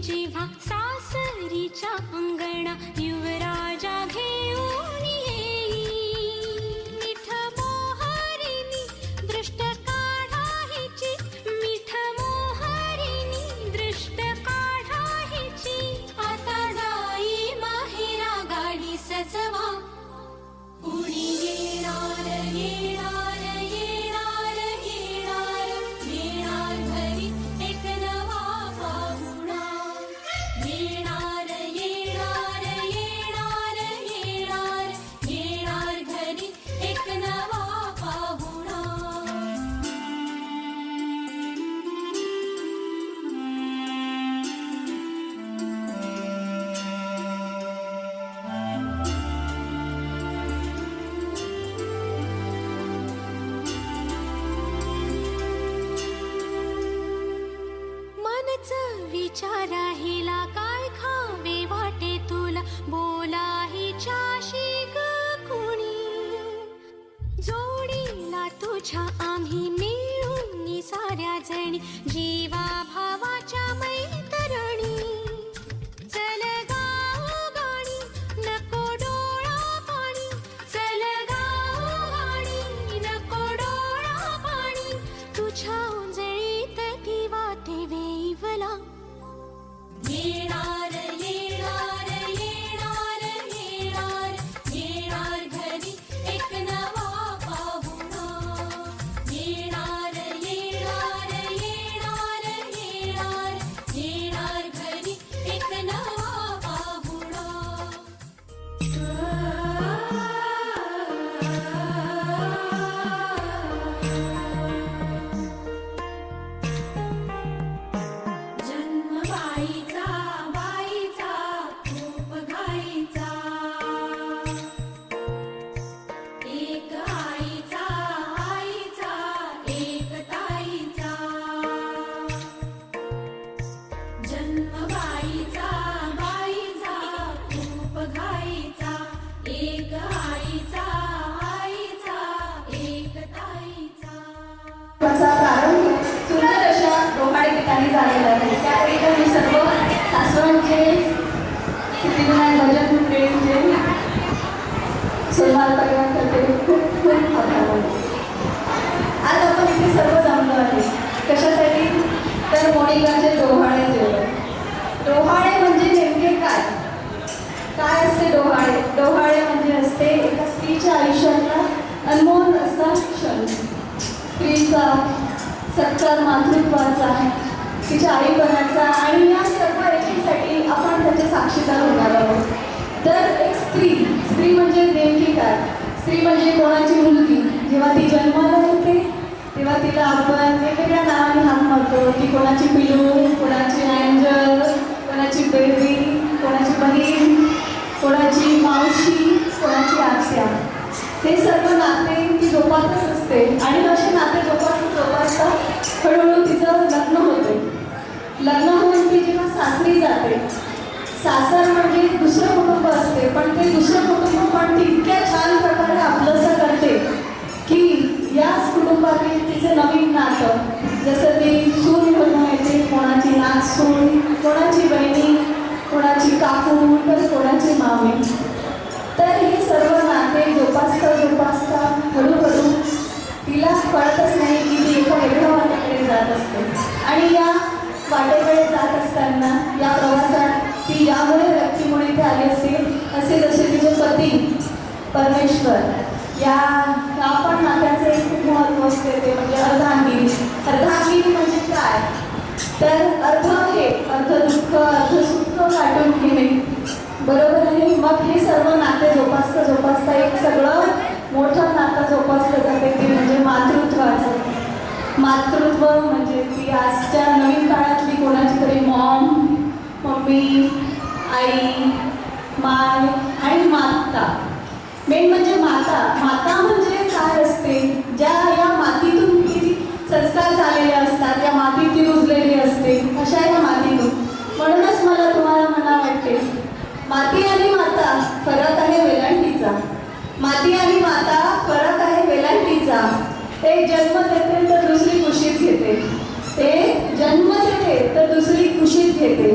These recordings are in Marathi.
जेव्हा सासरीच्या अंगणा युवराजा घेऊन येई, मिठ मोहरिणी दृष्ट काढायची, मिठ मोहरिणी दृष्ट काढायची. आता जाई माहेरा गाडी सजवा, कुणी येणार येणार येणार येणार येणार घरी एक नवा पाहुणा. येणार येणार येणार येणार येणार घरी एक नवा पाहुणा. मनच विचार राहिला काय खावे वाटे तुला, बोला हिच्याशी ग कुणी. जोडीला तुझ्या आम्ही मिळून साऱ्या जणी, जीवा भावाच्या मैत्रिणी. चल गाव गाणी नको डोळा पाणी, चल गाव गाणी नको डोळा पाणी. तुझ्या उंजळीत ती वाटे वेवला. येणार येणार येणार येणार येणार घरी एक नवा पाहुणा. येणार येणार येणार येणार येणार घरी एक नवा पाहुणा. जन्म बाईचा बाईचा खूप घाईचा, एक आईचा आईचा एक ताईचा. जन्म बाईचा बाईचा खूप घाईचा, एक आईचा आईचा एक ताईचा. त्याचा प्रारंभ सुंदर अशा डोहाळे ठिकाणी झालेला आहे. त्याकरिता मी सर्व सासवांचे सिद्धिविनायक भजन मंडळींचे सोनार परिवारातर्फे खूप खूप आभार मानते. आज आपण इथे सर्व जमलो आहे कशासाठी, तर मोनिकाचे डोहाळे जेवण. डोहाळे म्हणजे नेमके काय, काय असते डोहाळे? डोहाळे म्हणजे असते एका स्त्रीच्या आयुष्यातला अनमोल असा क्षण, स्त्रीचा सत्कार मातृत्वाचा, तिच्या आईपणाचा. आणि या सर्व याच्यासाठी आपण त्याचे साक्षीदार होणार आहोत. तर एक स्त्री म्हणजे नेमकी काय? स्त्री म्हणजे कोणाची मुलगी. जेव्हा ती जन्माला येते तेव्हा तिला आपण वेगवेगळ्या नावाने हाक मारतो, की कोणाची पिलू, कोणाची एंजल, कोणाची बेबी, कोणाची बहीण, कोणाची मावशी, कोणाची आत्या. हे सर्व नाते ती जोपासत असते आणि असे नाते जोपासता हळूहळू तिचं लग्न होते. लग्न होऊन ती जेव्हा सासरी जाते, सासर म्हणजे दुसरं कुटुंब असते, पण ते दुसरं कुटुंब पण ती इतक्या छान प्रकारे आपलंसं करते की याच कुटुंबातील तिचं नवीन नातं, जसं ती सून म्हणून येते, कोणाची नातसून, कोणाची बहिणी, कोणाची काकू, तर कोणाची मामे. तर हे सर्व नाते जोपासता हळूहळू तिला कळतच नाही की ती एका वेगळ्या वाटेकडे जात असते. आणि या वाटेकडे जात असताना या प्रवासात ती यामुळे व्यक्तीमुळे इथे आली असेल, असे जसे तिचे पती परमेश्वर, या पण नात्याचे खूप महत्त्व असते, ते म्हणजे अर्धांगिनी. अर्धांगिनी म्हणजे काय, तर अर्ध हे अर्ध दुःख अर्ध सुख वाटून घेणे, बरोबर आहे. मग हे सर्व नाते जोपासता एक सगळं मोठं नातं जोपासलं जाते, ते म्हणजे मातृत्वाचं. मातृत्व म्हणजे ती आजच्या नवीन काळातली कोणाची तरी मॉम, मम्मी, आई, माय आणि माता. मेन म्हणजे माता. माता म्हणजे काय असते, ज्या या मातीतून किती संस्कार झालेले असतात, या मातीत ती रुजलेली असते, अशा या मातीतून. म्हणूनच मला तुम्हाला म्हणा वाटते, माती आणि माता फरक आहे वेलांटीचा. माती आणि माता फरक आहे वेलांटीचा. एक जन्म देते तर दुसरी कुशीत घेते, एक जन्म देते तर दुसरी कुशीत घेते.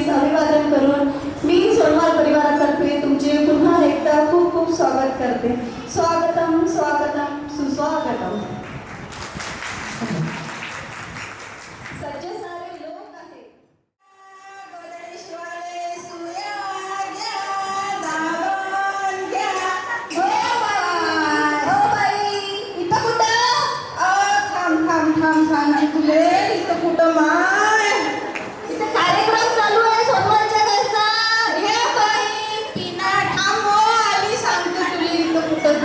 नक्कीच अभिवादन करून मी सोनवार परिवारातर्फे तुमचे पुन्हा एकदा खूप खूप स्वागत करते. स्वागतम स्वागतम सुस्वागतम. सज्ज सारे लोक आहेत. गणेशवाले सुया घ्या, दावण घ्या. हो बाई, इथं कुठं? थांब तुले इथं कुठं माय? इथं कार्यक्रम चालू आहे सोमवारच्या घरचा. हे बाई पिना थांब हो, आली सांगतो तुला इथं कुठं.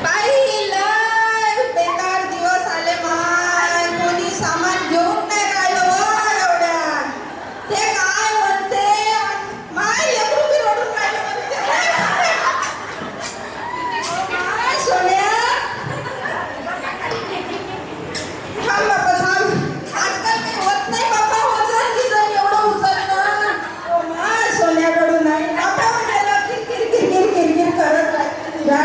बाई लय बेकार दिवस आले माय. कोणी सामान घेऊन नाही राहिलं हो एवढ्यात. ते काय म्हणते माय, लेकरू बी रडून राहिलं म्हणते. माय सोन्या थांब बाबा थांब. आजकाल काही होत नाही बाबा. वजन गिजन एवढं उचलणं. ओ माय सोन्या रडू नाही. बाबा म्हणाला किरकिर करत राहते तुझ्या.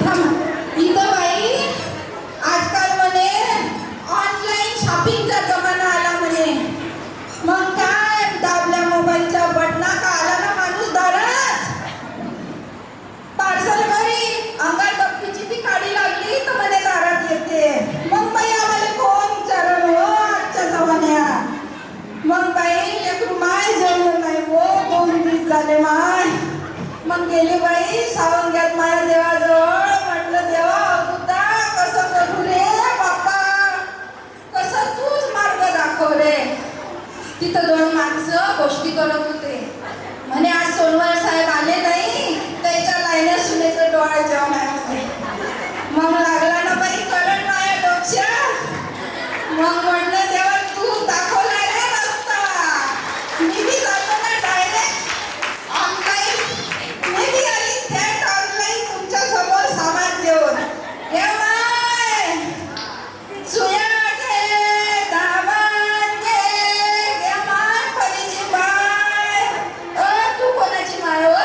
थांब इथं बाई. आजकाल म्हणे ऑनलाईन शॉपिंगचा जमाना आला म्हणे. मग काय दाबल्या मोबाईलच्या बटना का आला ना माणूस दारात. पार्सल घरी अंगात डबकीची ती काडी लागली तर म्हणे दारात येते. मग बाई आम्हाला कोण विचारलं हो आजच्या जमान्यात. मग बाई लेकरू माय जेवलं नाही हो. 2 दिवस झाले माय. मग गेली बाई सावंग्यात माया देवाजवळ. म्हटलं देवा अगुता कसं करू रे बाप्पा, कसं तूच मार्ग दाखव रे. तिथं 2 माणसं गोष्टी करत होते. म्हणे आज सोनवार साहेब आले नाही, त्याच्या लाईने सुनेचं डोळा जेवण आहे. मग लागला ना बाई करंट माया डोक्यात. मग म्हणलं देवा तू दाखवला रे रस्ता. मी बी जातो ना डायरेक्ट ऑनलाईन. मी बी आली थेट ऑनलाईन तुमच्या समोर सामान देऊन. हे माय सुया घे, दामन घे माय परीची माय. तू कोणाची माय हो?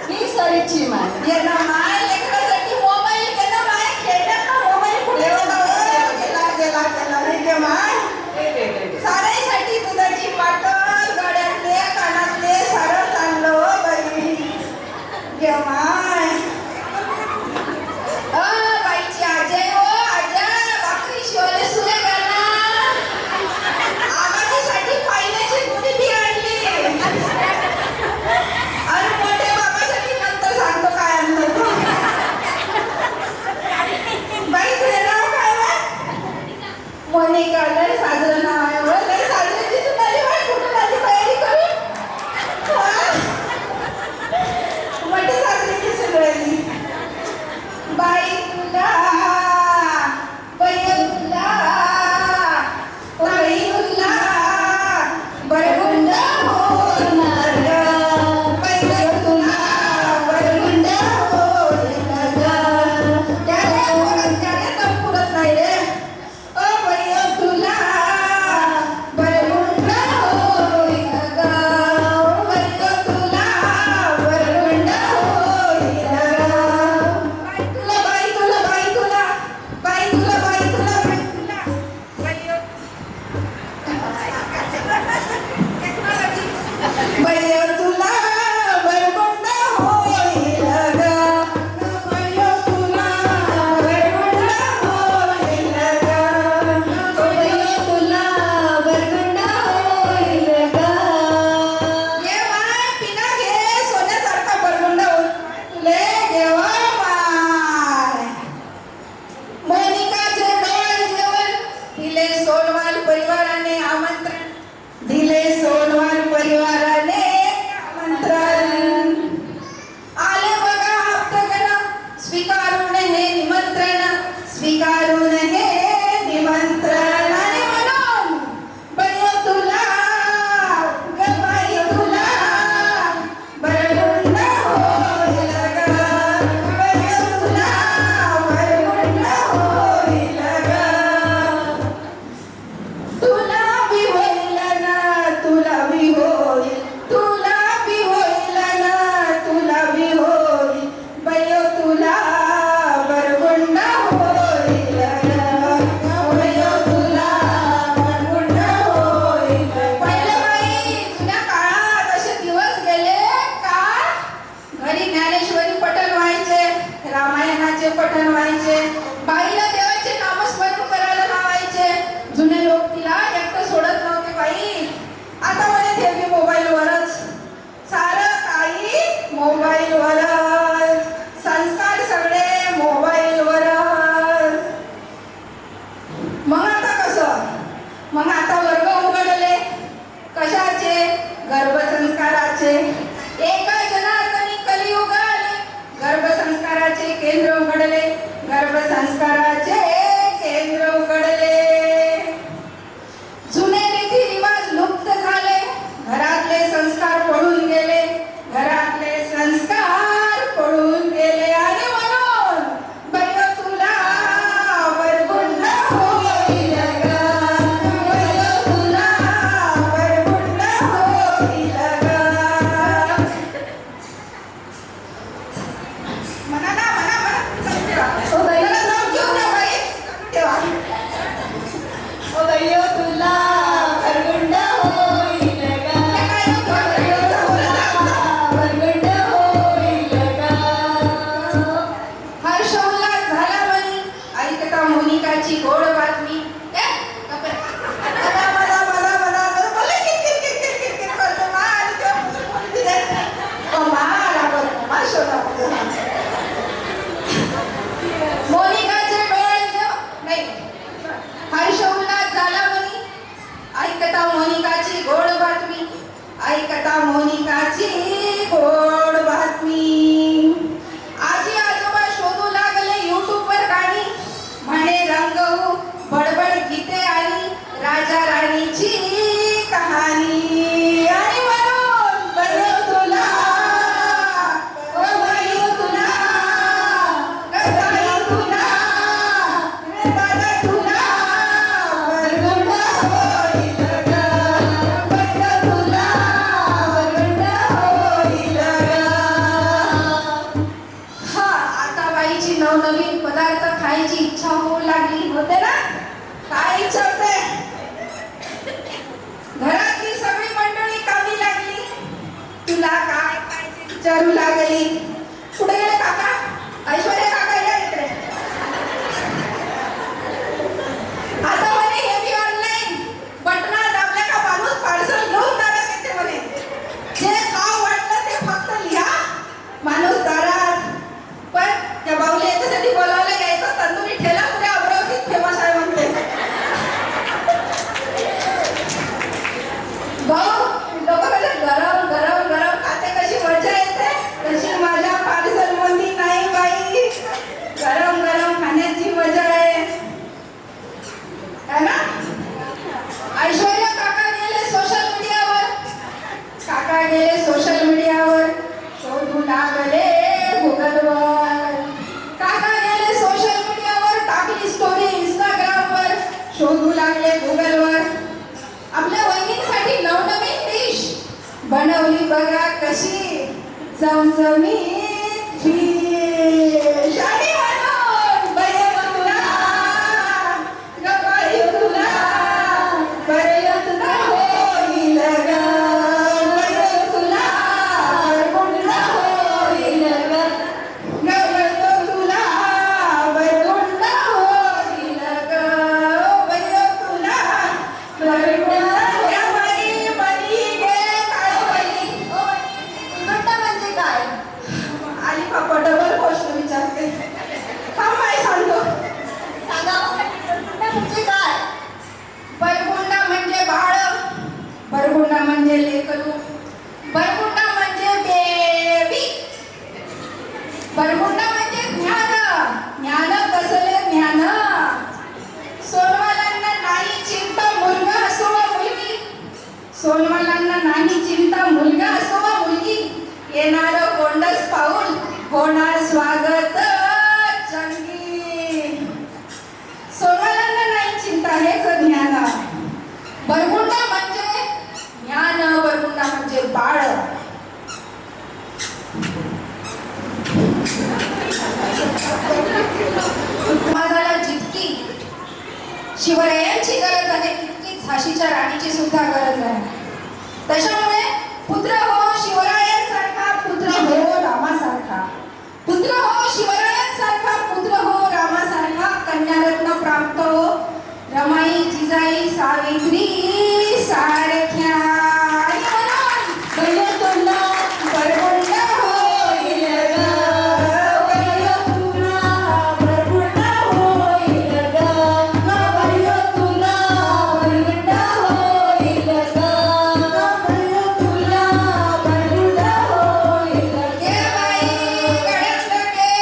मी सरीची माय. घे ना माय. लेकरासाठी मोबाईल घे ना माय. खेळण्यात ना मोबाईल कुठे होता? गेला रे घे माय. साऱ्यासाठी दुधाची बाटल, गळ्यातले कानातले सारं चाललं हो बाई. घे माय. बाईची आजी हो आजा. भाकरी शिवाले सुरे घालना. आबाजीसाठी पाहिल्याची गुढी बी आणली. आणि मोठ्या बाबासाठी नंतर सांगतो काय आणलं. बाई तुझे नाव काय बाय? मोनिका. लय साजरं नाव आहे हो. लय साजऱ्याची तू आली बाई. कुठून आली तयारी करून? मोठी साजऱ्याची सगळ्यांनी. बाई तुला बैगुल्ला बैगुल्ला बैगुंड होणार ग. बैगुल्ला बैगुंड होणार ग. त्याने दम पुरत नाही रे. ओ बैगुल्ला मोनिकाची गोड बातमी मोनिकाचे डोळे नाही हर्ष उल्हास झाला म्हणी ऐकता मोनिकाची गोड बातमी ऐकता मोनिकाची गोड बातमी आजी आजोबा शोधू लागले युट्यूबवर गाणी म्हणे रंगवू बडबड गीते आली राजा राणीची कहाणी आणि म्हणून बरं तुला ओ बाई तुला गदाई तुला रे दादा तुला वरगंड होईल ग बंड तुला वरगंड होईल ग हा आता बाईची नवनवीन पदार्थ खायची इच्छा होऊ लागली होते ना काय इच्छा होते घरातली सगळी मंडळी कामी लागली तुला काय खायचे विचारू लागली कुठे गेले काका ऐश्वर्या काका या इकडे आता म्हणे हे बी ऑनलाईन बटना दाबल्या का माणूस पार्सल घेऊन दारात येते म्हणे जे खाऊ वाटलं ते फक्त लिहा माणूस दारात पण त्या बाऊली याच्यासाठी बोलावलं यायचं तंदुरी ठेला पुढे अमरावतीत फेमस आहे म्हणते भाऊ लोक कसे गरम गरम गरम खाते कशी मजा येते तशी माझ्या पार्सल मध्ये नाही बाई गरम गरम खाण्याची मजा आहे है ना ऐश्वर्या काका गेले सोशल मीडियावर काका गेले सोशल मीडियावर शोधू लागले गुगलवर काका गेले सोशल मीडियावर टाकली स्टोरी इंस्टाग्रामवर शोधू लागले गुगलवर आपल्या वहिनींसाठी नवनवीन डिश बनवली बघा कशी चमचमीत फिश आणि म्हणून बरे तुला गबाई तुला बरे तुला होईल ग बरे तुला बरगुंड होईल ग गबरतो तुला बरगुंड होईल ग बरे तुला बरगुंड या बाई बाई गे काय बाई गुंड म्हणजे काय आली पापा डबल प्रश्न विचारते थांब बाई सांगतो सांगा गुंड म्हणजे काय बरगुंडा म्हणजे बाळ बरगुंडा म्हणजे लेकरू बरगुंडा म्हणजे बेबी बरगुंडा म्हणजे ज्ञान ज्ञान कसले ज्ञान सोनवालांना नाही चिंता मुलगा असो वा मुलगी सोनवालांना नाही चिंता मुलगा असो वा मुलगी येणार गोंडस पाऊल होणार स्वागत चंगी सोनवालांना नाही चिंता हेच ज्ञान बरगुंडा म्हणजे ज्ञान बरगुंडा म्हणजे बाळ समाजाला जितकी शिवरायांची गरज आहे तितकीच झाशीच्या राणीची सुद्धा गरज आहे त्याच्यामुळे पुत्र हो शिवरायांसारखा पुत्र हो रामासारखा पुत्र हो शिवरायांसारखा पुत्र हो रामासारखा कन्यारत्न प्राप्त हो रमाई जिजाई सावित्री सारख्या आणि म्हणून बरे तुला बरगुंड होईल ग बरे तुला बरगुंड होईल ग बरे तुला बरगुंड होईल ग बरे तुला बरगुंड होईल गे बाई गड्यातलं गे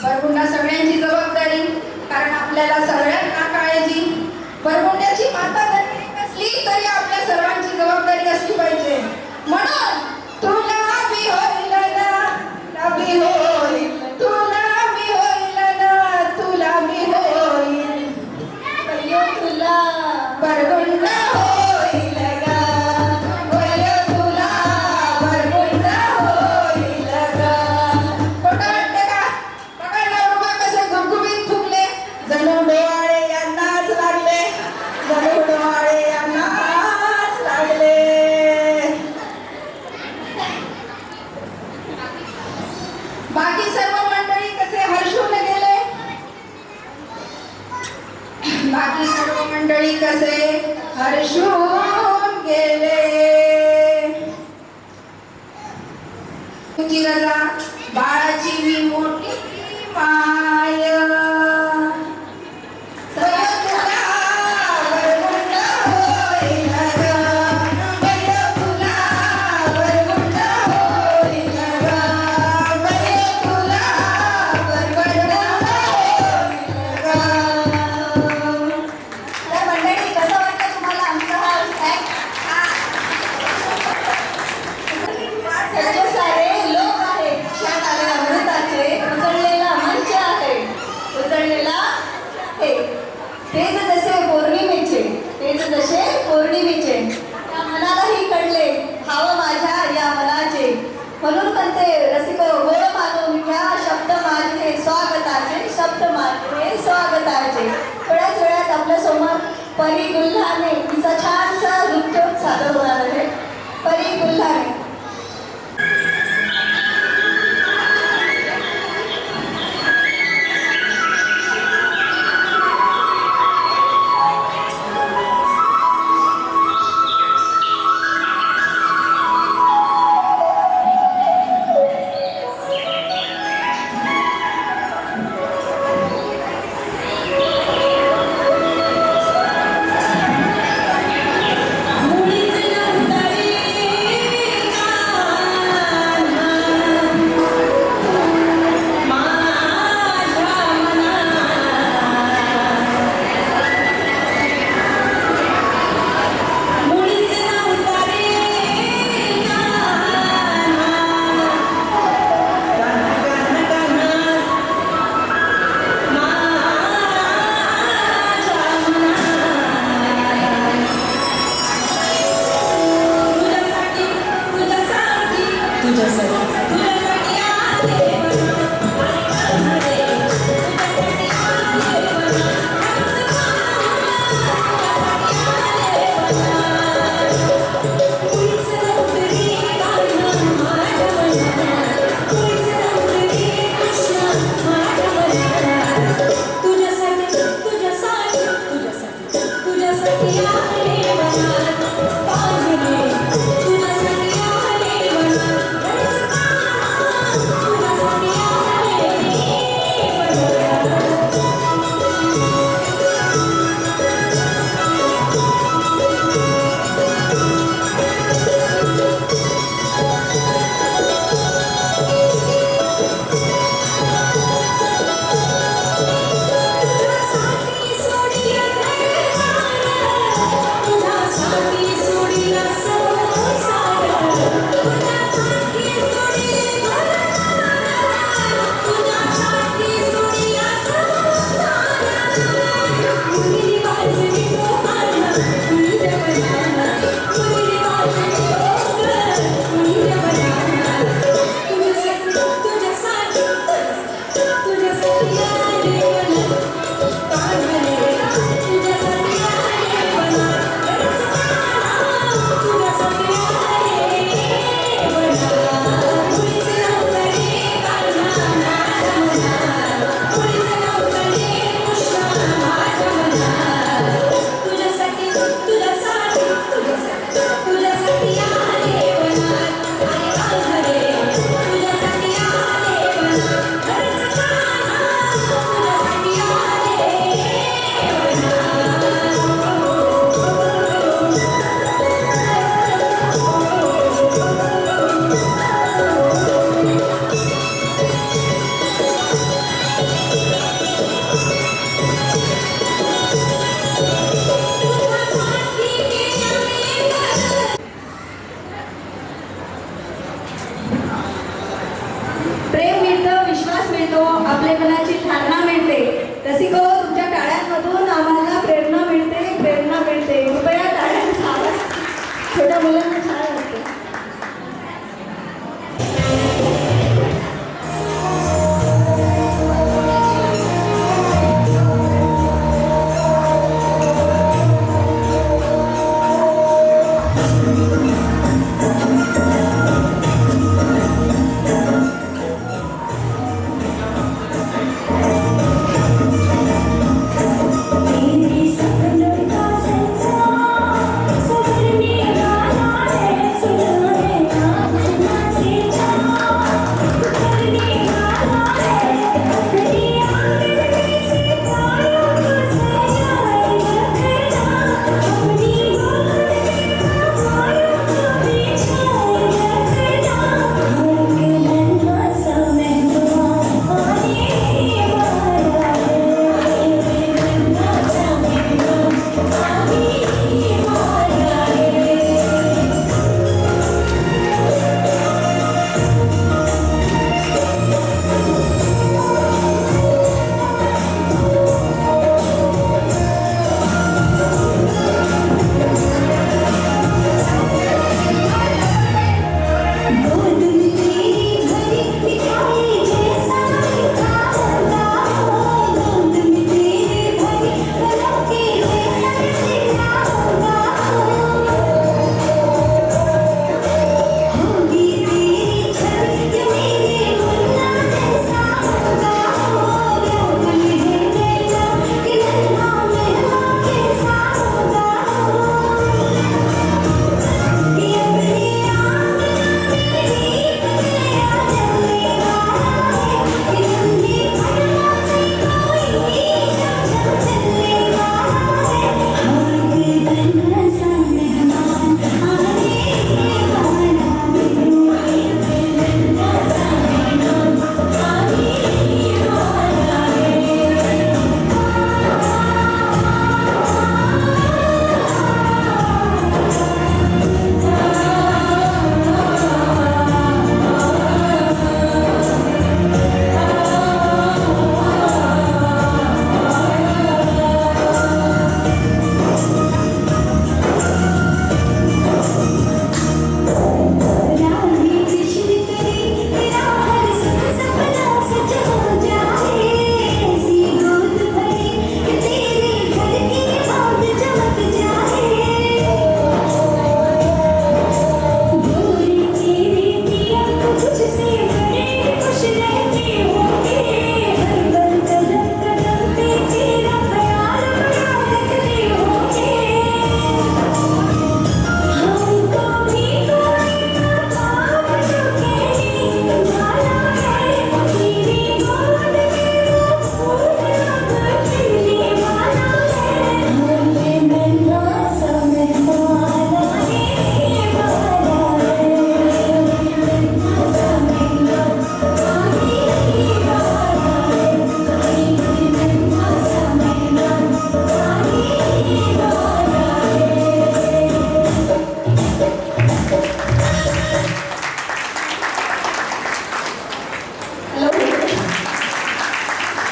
वरपुन्हा सगळ्यांची जबाबदारी, कारण आपल्याला सगळ्यांना काळजी. वरपुंड्याची माता जरी एक असली तरी आपल्या सर्वांची जबाबदारी असली पाहिजे. म्हणून तुला बी होईल ना, तुला बी होईल, तुला बी होईल ना, तुला बी होईल, अय्यो तुला वरपुंडा होईल ग, अय्यो तुला वरपुंडा होईल ग. खोटं वाटतं का? बघा नवरोबा कसे गुबगुबीत फुगले, जणू डोहाळे यांनाच लागले, जणू डोहाळे यांनाच लागले. बाकी सर्व मंडळी कसे हर्षून गेले, बाकी सर्व मंडळी कसे हर्षून गेले. तुझी रजा बाळाची मी मोठी माय, सगळं तुला वरपुंडा होईल ग, सगळं तुला वरपुंडा होईल ग, सगळं तुला वरपुंडा होईल ग. तर मंडळी कसं वाटतं तुम्हाला आमचा हा act? सगळे सारे लोक आहेत, क्षात आले अमृताचे, उजळलेला मंच आहे, उजळलेला हे. तेच जसे पौर्णिमेचे, तेच जसे पौर्णिमेचे, त्या मनालाही कळले भाव माझ्या या मनाचे. म्हणून म्हणते रसिक गोड मानून घ्या शब्द माझे स्वागताचे, शब्द माझे स्वागताचे. थोड्याच वेळात आपल्या समोर परी गुल्हाने तिचा छानसा नृत्य सादर होणार आहे. परी गुल्हाने.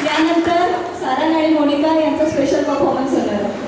यानंतर सारंग आणि मोनिका यांचा स्पेशल परफॉर्मन्स होणार आहे.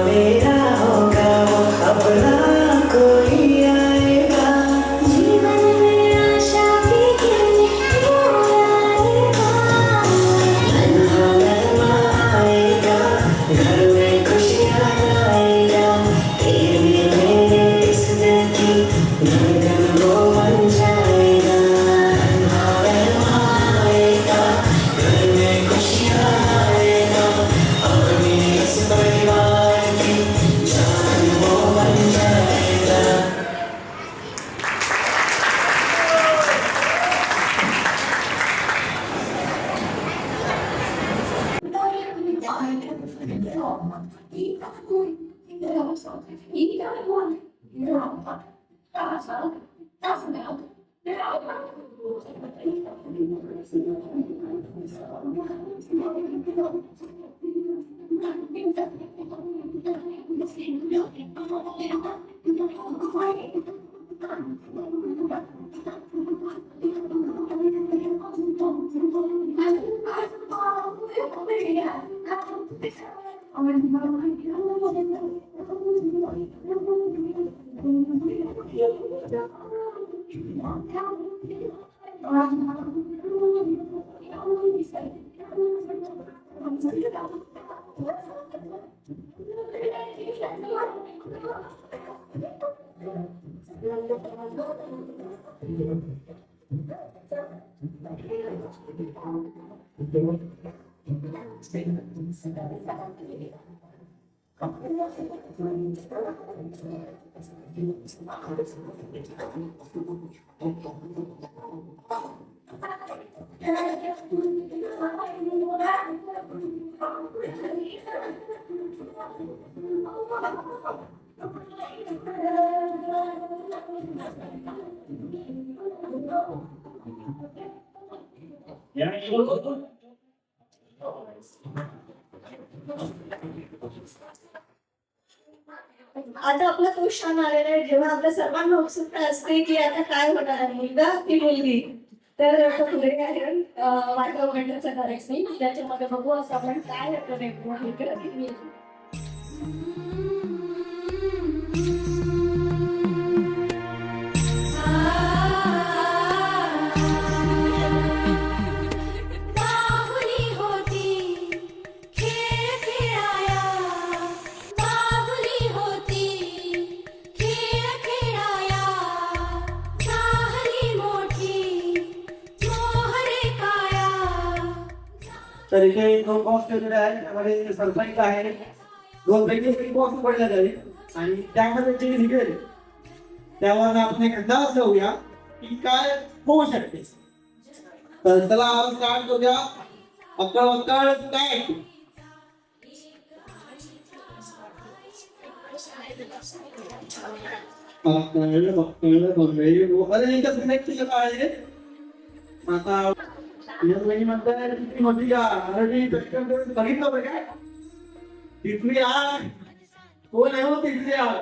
मेरा होगा वो खबर आता आपला तो क्षण आलेला आहे जेव्हा आपल्या सर्वांना उत्सुकता असते की आता काय होणार आहे, मुलगा की मुलगी. तर आता पुढे आहे वाटवा मंडळाचा कार्यक्रम, त्याच्यामध्ये बघू असं आपण काय आपलं नेमकं हे करत. बाहुली होती खेळ खेळाया, बाहुली होती खेळ खेळाया, झाली मोठी मोहरे काया. तर इथे 2 बॉक्स ठेवलेले आहेत, त्यामध्ये सरपंच आहे, 2 पैकी 1 बॉक्स पडला जाईल आणि त्यामध्ये जे निघेल त्यावर आपण एक अंदाज लावूया की काय होऊ शकते. तर चला स्टार्ट करूया. अक्कल काय अरे एकच सिलेक्ट केलं आहे. आता म्हणतात किती मोठी का अरे बघितलं बघ काय तिथली आग कोण आहे हो तिथली आग.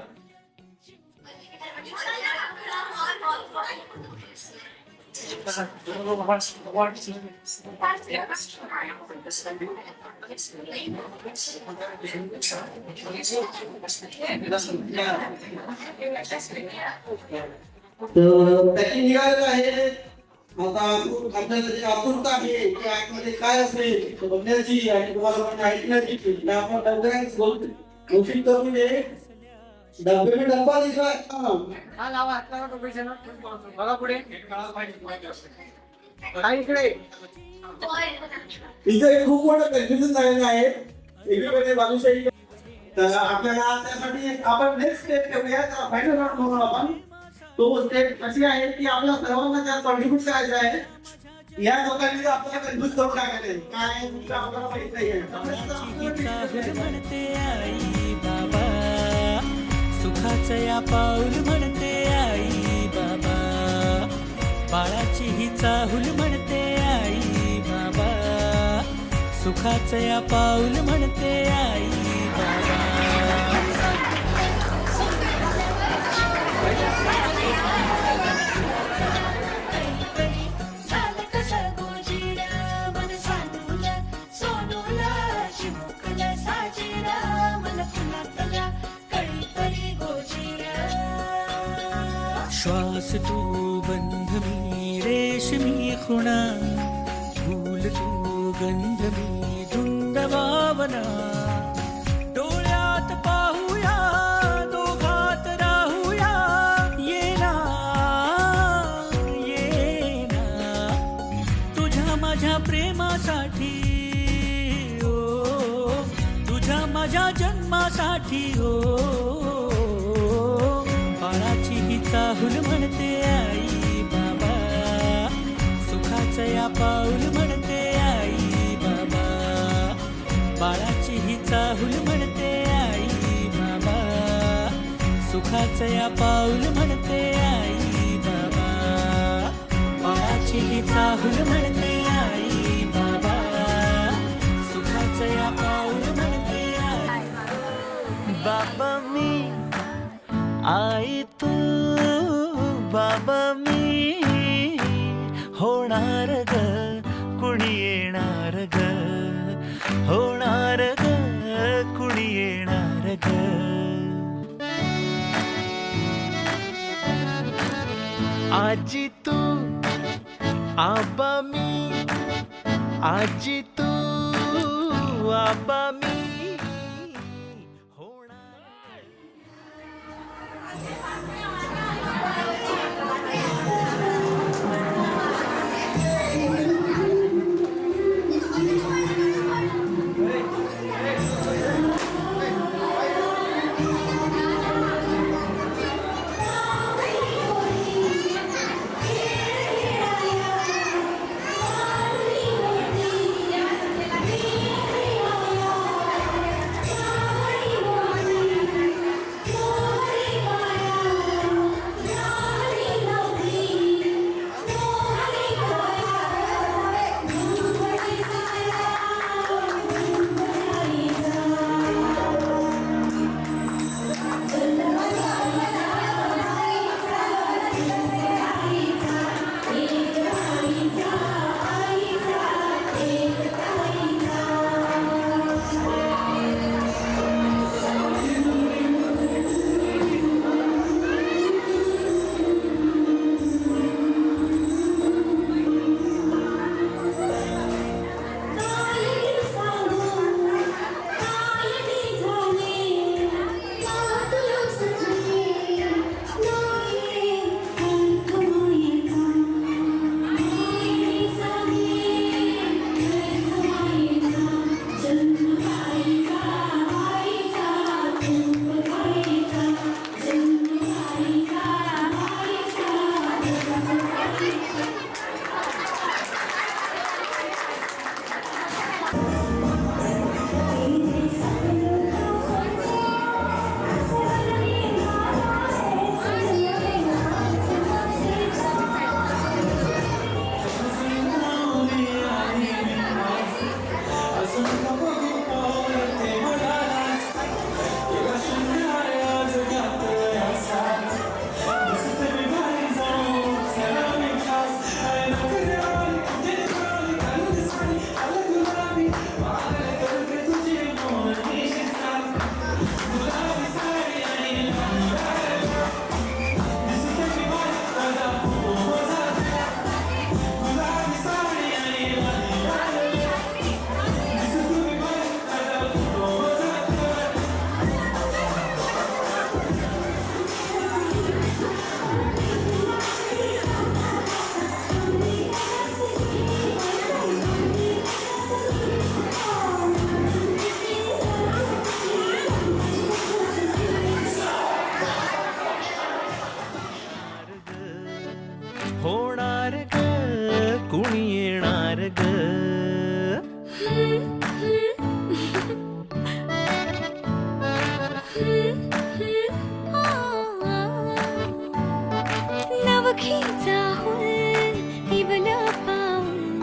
पॅकिंग निघालेलं आहे. आता आपल्याला जी आतुरता आहे की आतमध्ये काय असेल बघण्याची आणि तुम्हाला ऐकण्याची, आपण डब्याच घोषित करून डब्बे में डब्बा दिसला बघा पुढे इकडे. इथे खूप मोठं कन्फ्युजन झालेलं आहे. एकीकडे बालुशाही, तर आपल्याला त्यासाठी आपण नेक्स्ट स्टेप घेऊया. फायनल राऊंड म्हणून आपण तो स्टेप अशी आहे की आपल्या सर्वांना त्यात कॉन्ट्रीब्यूट करायचं आहे. या लोकांनी आपल्याला कन्फ्यूज करून टाकले काय आपल्याला माहित नाही आई बाबा, सुखाचं या पाऊल म्हणते आई बाबा, बाळाची ही चाहूल म्हणते आई बाबा, सुखाचं या पाऊल म्हणते आई बाबा. श्वास तू बंध मी रेशमी खुणा, फूल तू गंध मी धुंद भावना, डोळ्यात पाहूया दोघात राहूया, ये ना तुझ्या माझ्या प्रेमासाठी, ओ तुझ्या माझ्या जन्मासाठी, ओ बाळाची ही चाहूल म्हणते आई बाबा, सुखाचं या पाऊल म्हणते आई बाबा, बाळाची ही चाहूल म्हणते आई बाबा, सुखाचं या पाऊल म्हणते आई बाबा, बाळाची ही चाहूल म्हणते आई बाबा, सुखाचं या पाऊल म्हणते आई बाबा मी, आई तू, बाबा मी, होणार ग कुणी येणार ग, होणार ग कुणी येणार ग. आजी तू, आबा मी, आजी तू, आबा मी, होणार. होणार ग कुणी येणार ग. नवखीचा हुल इवल पाऊल,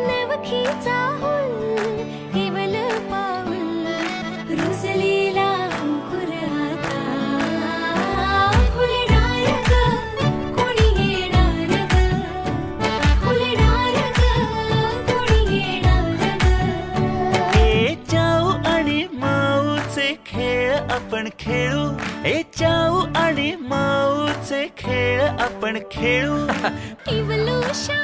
नवखीचा हुल इवल पाऊल, रुसलेला अंकुर आता फुलणार ग कोणी येणार ग, फुलणार ग कोणी येणार ग. ए जाऊ आणि माऊचे खेळ आपण खेळू, ए जाऊ आणि माऊचे खेळ आपण खेळू. इवलूशा